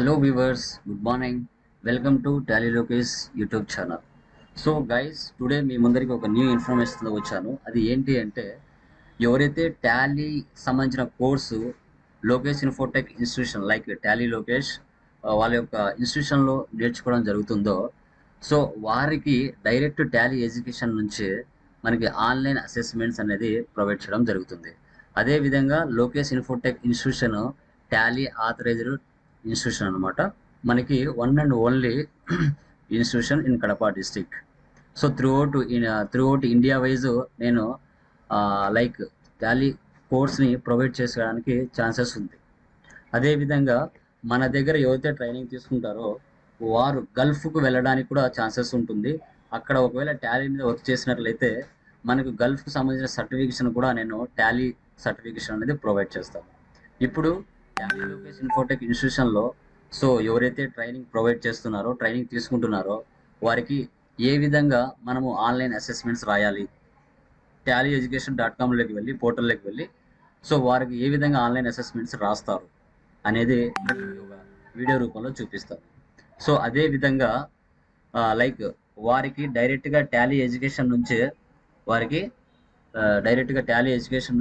Hello viewers, good morning. Welcome to Tally Lokesh YouTube channel. So guys today మీ ముందరికి ఒక new ఇన్ఫర్మేషన్తో వచ్చాను. అది ఏంటి అంటే ఎవరైతే టాలీ సంబంధించిన course Lokesh Infotech institution like Tally Lokesh వాళ్ళ యొక్క ఇన్స్టిట్యూషన్లో నేర్చుకోవడం జరుగుతుందో సో వారికి డైరెక్ట్ టాలీ ఎడ్యుకేషన్ నుంచి మనకి ఆన్లైన్ అసెస్మెంట్స్ అనేది ప్రొవైడ్ చేయడం జరుగుతుంది. అదేవిధంగా Lokesh Infotech institution Tally authorized institution అనమాట. మనకి one and only institution in Kadapa district. So throughout India wise నేను లైక్ టాలీ కోర్స్ని ప్రొవైడ్ చేసుకోవడానికి ఛాన్సెస్ ఉంది. అదేవిధంగా మన దగ్గర ఎవరైతే ట్రైనింగ్ తీసుకుంటారో వారు గల్ఫ్కు వెళ్ళడానికి కూడా ఛాన్సెస్ ఉంటుంది. అక్కడ ఒకవేళ టాలీ మీద వర్క్ చేసినట్లయితే మనకు గల్ఫ్కు సంబంధించిన సర్టిఫికేషన్ కూడా నేను టాలీ సర్టిఫికేషన్ అనేది ప్రొవైడ్ చేస్తాను. ఇప్పుడు టాలీ లోకేష్ ఇన్ఫోటెక్ ఇన్స్టిట్యూషన్లో సో ఎవరైతే ట్రైనింగ్ ప్రొవైడ్ చేస్తున్నారో ట్రైనింగ్ తీసుకుంటున్నారో వారికి ఏ విధంగా మనము ఆన్లైన్ అసెస్మెంట్స్ రాయాలి, టాలీ ఎడ్యుకేషన్ .comలోకి వెళ్ళి పోర్టల్లోకి వెళ్ళి సో వారికి ఏ విధంగా ఆన్లైన్ అసెస్మెంట్స్ రాస్తారు అనేది వీడియో రూపంలో చూపిస్తాను. సో అదే విధంగా లైక్ వారికి డైరెక్ట్గా టాలీ ఎడ్యుకేషన్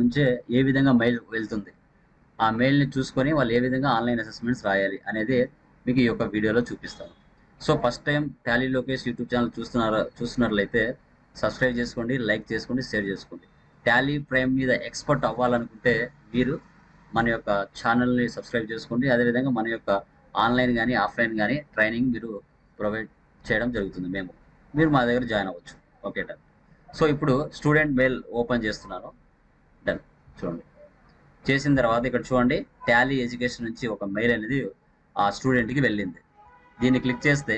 నుంచే ఏ విధంగా మెయిల్ వెళ్తుంది, ఆ మెయిల్ని చూసుకొని వాళ్ళు ఏ విధంగా ఆన్లైన్ అసెస్మెంట్స్ రాయాలి అనేది మీకు ఈ యొక్క వీడియోలో చూపిస్తాను. So first time Tally Lokesh YouTube channel చూస్తున్నట్లయితే సబ్స్క్రైబ్ చేసుకోండి, లైక్ చేసుకోండి, షేర్ చేసుకోండి. టాలీ ప్రైమ్ మీద ఎక్స్పర్ట్ అవ్వాలనుకుంటే మీరు మన యొక్క ఛానల్ని సబ్స్క్రైబ్ చేసుకోండి. అదేవిధంగా మన యొక్క ఆన్లైన్ కానీ ఆఫ్లైన్ కానీ ట్రైనింగ్ మీరు ప్రొవైడ్ చేయడం జరుగుతుంది. మీరు మా దగ్గర జాయిన్ అవ్వచ్చు. Okay done. సో ఇప్పుడు స్టూడెంట్ మెయిల్ ఓపెన్ చేస్తున్నాను. డన్. చూడండి, చేసిన తర్వాత ఇక్కడ చూడండి టాలీ ఎడ్యుకేషన్ నుంచి ఒక మెయిల్ అనేది ఆ స్టూడెంట్కి వెళ్ళింది. దీన్ని క్లిక్ చేస్తే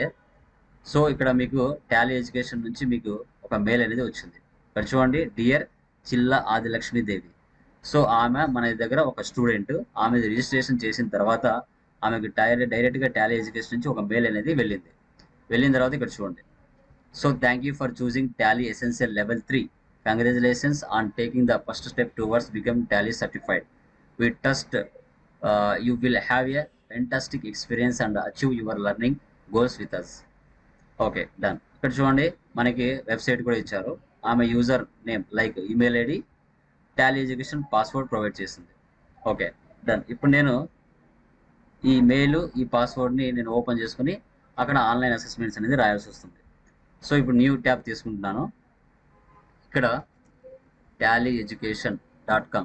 సో ఇక్కడ మీకు టాలీ ఎడ్యుకేషన్ నుంచి మీకు ఒక మెయిల్ అనేది వచ్చింది. ఇక్కడ చూడండి, డియర్ చిల్ల ఆదిలక్ష్మీదేవి. సో ఆమె మన దగ్గర ఒక స్టూడెంట్, ఆమె రిజిస్ట్రేషన్ చేసిన తర్వాత ఆమెకు డైరెక్ట్గా టాలీ ఎడ్యుకేషన్ నుంచి ఒక మెయిల్ అనేది వెళ్ళిన తర్వాత ఇక్కడ చూడండి, so thank you for choosing Tally essential level 3. Congratulations on taking the first step towards becoming Tally certified. We trust you will have a fantastic experience and achieve your learning goals with us. Okay done. ఇక్కడ చూడండి మనకి website కూడా ఇచ్చారు. ఆమె user name like email ID, Tally education password provide చేసింది. Okay done. ఇప్పుడు నేను ఈ మెయిల్ ఈ పాస్వర్డ్ని నేను ఓపెన్ చేసుకుని అక్కడ ఆన్లైన్ అసెస్మెంట్స్ అనేది రాయాల్సి వస్తుంది. సో ఇప్పుడు న్యూ ట్యాబ్ తీసుకుంటున్నాను. ఇక్కడ tallyEducation.com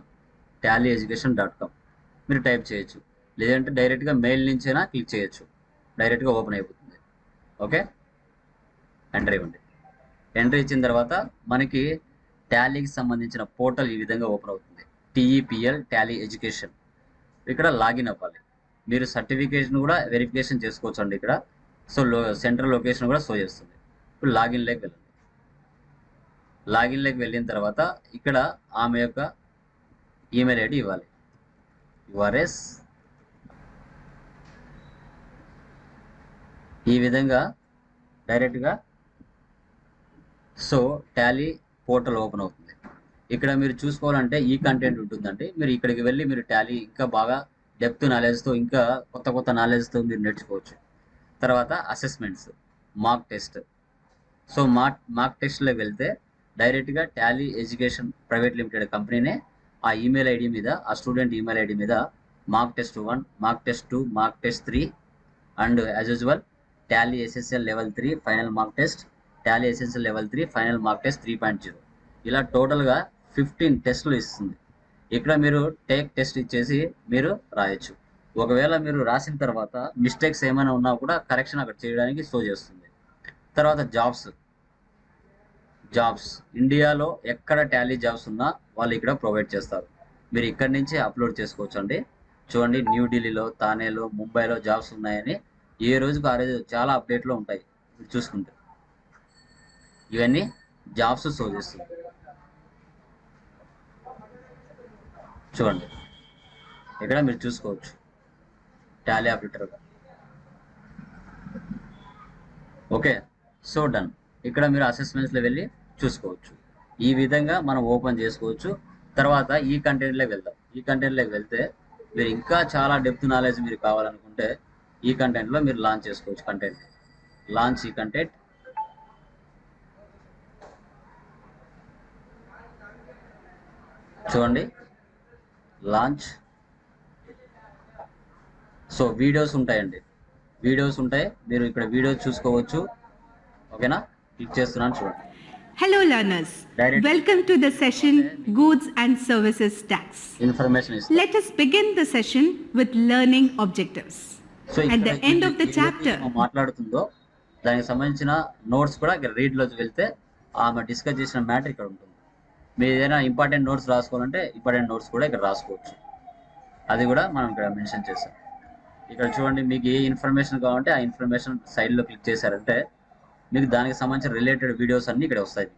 మీరు టైప్ చేయొచ్చు, లేదంటే డైరెక్ట్గా మెయిల్ నుంచైనా క్లిక్ చేయొచ్చు. డైరెక్ట్గా ఓపెన్ అయిపోతుంది. ఓకే, ఎంటర్ ఇవ్వండి. ఎంటర్ ఇచ్చిన తర్వాత మనకి టాలీకి సంబంధించిన పోర్టల్ ఈ విధంగా ఓపెన్ అవుతుంది. TEPL Tally education. ఇక్కడ లాగిన్ అవ్వాలి. మీరు సర్టిఫికేషన్ కూడా వెరిఫికేషన్ చేసుకోవచ్చు అండి ఇక్కడ. సో సెంట్రల్ లొకేషన్ కూడా షో చేస్తుంది. ఇప్పుడు లాగిన్లోకి వెళ్ళిన తర్వాత ఇక్కడ ఆమె యొక్క ఈమెయిల్ ఐడి ఇవ్వాలి. యుఆర్ఎస్ ఈ విధంగా డైరెక్ట్గా సో టాలీ పోర్టల్ ఓపెన్ అవుతుంది. ఇక్కడ మీరు చూసుకోవాలంటే ఈ కంటెంట్ ఉంటుందండి. మీరు ఇక్కడికి వెళ్ళి మీరు టాలీ ఇంకా బాగా డెప్త్ నాలెడ్జ్తో ఇంకా కొత్త నాలెడ్జ్తో మీరు నేర్చుకోవచ్చు. తర్వాత అసెస్మెంట్స్, మాక్ టెస్ట్. సో మాక్ టెస్ట్లో వెళ్తే డైరెక్ట్గా టాలీ ఎడ్యుకేషన్ ప్రైవేట్ లిమిటెడ్ కంపెనీనే ఆ ఈమెయిల్ ఐడి మీద, ఆ స్టూడెంట్ ఈమెయిల్ ఐడి మీద mock test 1, mock test 2, mock test 3 and as usual Tally essential level 3 final mock test, Tally essential level 3 final mock test 3.0 ఇలా టోటల్గా 15 టెస్టులు ఇస్తుంది. ఇక్కడ మీరు టేక్ టెస్ట్ ఇచ్చేసి మీరు రాయొచ్చు. ఒకవేళ మీరు రాసిన తర్వాత మిస్టేక్స్ ఏమైనా ఉన్నా కూడా కరెక్షన్ అక్కడ చేయడానికి షో చేస్తుంది. తర్వాత జాబ్స్ ఇండియాలో ఎక్కడ టాలీ జాబ్స్ ఉన్నా వాళ్ళు ఇక్కడ ప్రొవైడ్ చేస్తారు. మీరు ఇక్కడి నుంచి అప్లోడ్ చేసుకోవచ్చు అండి. చూడండి, న్యూఢిల్లీలో, థానేలో, ముంబైలో జాబ్స్ ఉన్నాయని ఏ రోజుకు ఆ రోజు చాలా అప్డేట్లో ఉంటాయి. మీరు చూసుకుంటే ఇవన్నీ జాబ్స్ షో చేస్తుంది. చూడండి, ఇక్కడ మీరు చూసుకోవచ్చు టాలీ ఆపరేటర్గా. Okay, so done. ఇక్కడ మీరు అసెస్మెంట్స్లో వెళ్ళి చూసుకోవచ్చు. ఈ విధంగా మనం ఓపెన్ చేసుకోవచ్చు. తర్వాత ఈ కంటెంట్లోకి వెళ్తే మీరు ఇంకా చాలా డెప్త్ నాలెడ్జ్ మీరు కావాలనుకుంటే ఈ కంటెంట్లో మీరు లాంచ్ చేసుకోవచ్చు. కంటెంట్ లాంచ్ ఈ కంటెంట్. చూడండి లాంచ్. సో వీడియోస్ ఉంటాయండి, వీడియోస్ ఉంటాయి, మీరు ఇక్కడ వీడియోస్ చూసుకోవచ్చు. ఓకేనా, క్లిక్ చేస్తున్నాను చూడండి. Hello learners, Direct. welcome to the session Goods and Services Tax. Information ఇస్తాను. Let us begin the session with learning objectives. So At the end of the chapter, మాట్లాడుతుందో దానికి సంబంధించిన నోట్స్ కూడా ఇక్కడ రీడ్లోకి వెళ్తే ఆమె డిస్కస్ చేసిన మ్యాటర్ ఇక్కడ ఉంటుంది. మీరు ఏదైనా ఇంపార్టెంట్ నోట్స్ రాసుకోవాలంటే ఇంపార్టెంట్ నోట్స్ కూడా ఇక్కడ రాసుకోవచ్చు. అది కూడా మనం ఇక్కడ మెన్షన్ చేసాం. ఇక్కడ చూడండి, మీకు ఏ ఇన్ఫర్మేషన్ కావాలంటే ఆ ఇన్ఫర్మేషన్ సైడ్లో క్లిక్ చేశారంటే మీకు దానికి సంబంధించిన రిలేటెడ్ వీడియోస్ అన్ని ఇక్కడ వస్తాయి.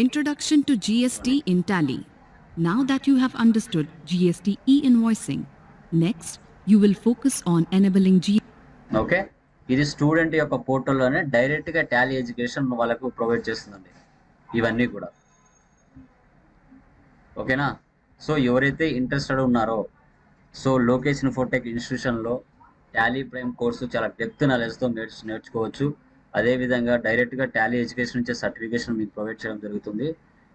Introduction to GST in Tally. Now that you have understood GST e-invoicing, next you will focus on enabling okay, ఇది స్టూడెంట్ యొక్క పోర్టల్లోనే డైరెక్ట్గా టాలీ ఎడ్యుకేషన్ వాళ్ళకు ప్రొవైడ్ చేస్తుందండి ఇవన్నీ కూడా. ఓకేనా, సో ఎవరైతే ఇంట్రెస్టెడ్ ఉన్నారో, సో లోకేష్ ఇన్ఫోటెక్ ఇన్స్టిట్యూషన్లో టాలీ ప్రైమ్ కోర్సు చాలా డెప్త్ నాలెడ్జ్తో నేర్చుకోవచ్చు. అదేవిధంగా డైరెక్ట్గా టాలీ ఎడ్యుకేషన్ నుంచి సర్టిఫికేషన్ మీకు ప్రొవైడ్ చేయడం జరుగుతుంది.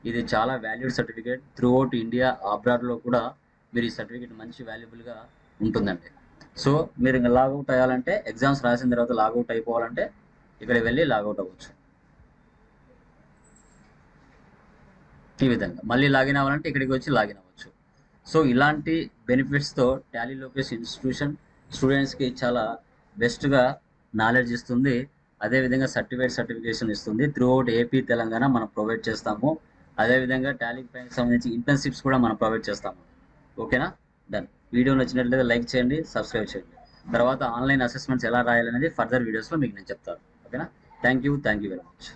ఇది చాలా valued certificate. Throughout India, అబ్రాడ్లో కూడా మీరు ఈ సర్టిఫికేట్ మంచి వాల్యుబుల్గా ఉంటుందండి. సో మీరు ఇంకా లాగౌట్ అయ్యాలంటే, ఎగ్జామ్స్ రాసిన తర్వాత లాగౌట్ అయిపోవాలంటే ఇక్కడ వెళ్ళి లాగౌట్ అవ్వచ్చు. ఈ విధంగా మళ్ళీ లాగిన్ అవ్వాలంటే ఇక్కడికి వచ్చి లాగిన్ అవ్వచ్చు. సో ఇలాంటి బెనిఫిట్స్తో టాలీ లోకేష్ ఇన్స్టిట్యూషన్ స్టూడెంట్స్కి చాలా బెస్ట్గా నాలెడ్జ్ ఇస్తుంది. అదేవిధంగా సర్టిఫికేషన్ ఇస్తుంది. త్రూ అవుట్ ఏపీ, తెలంగాణ మనం ప్రొవైడ్ చేస్తాము. అదేవిధంగా టాలీ పైకి సంబంధించి ఇంటర్న్షిప్స్ కూడా మనం ప్రొవైడ్ చేస్తాము. ఓకేనా, డన్. వీడియో నచ్చినట్లయితే లైక్ చేయండి, సబ్స్క్రైబ్ చేయండి. తర్వాత ఆన్లైన్ అసెస్మెంట్స్ ఎలా రాయాలనేది ఫర్దర్ వీడియోస్లో మీకు నేను చెప్తాను. ఓకేనా, థ్యాంక్ యూ వెరీ మచ్.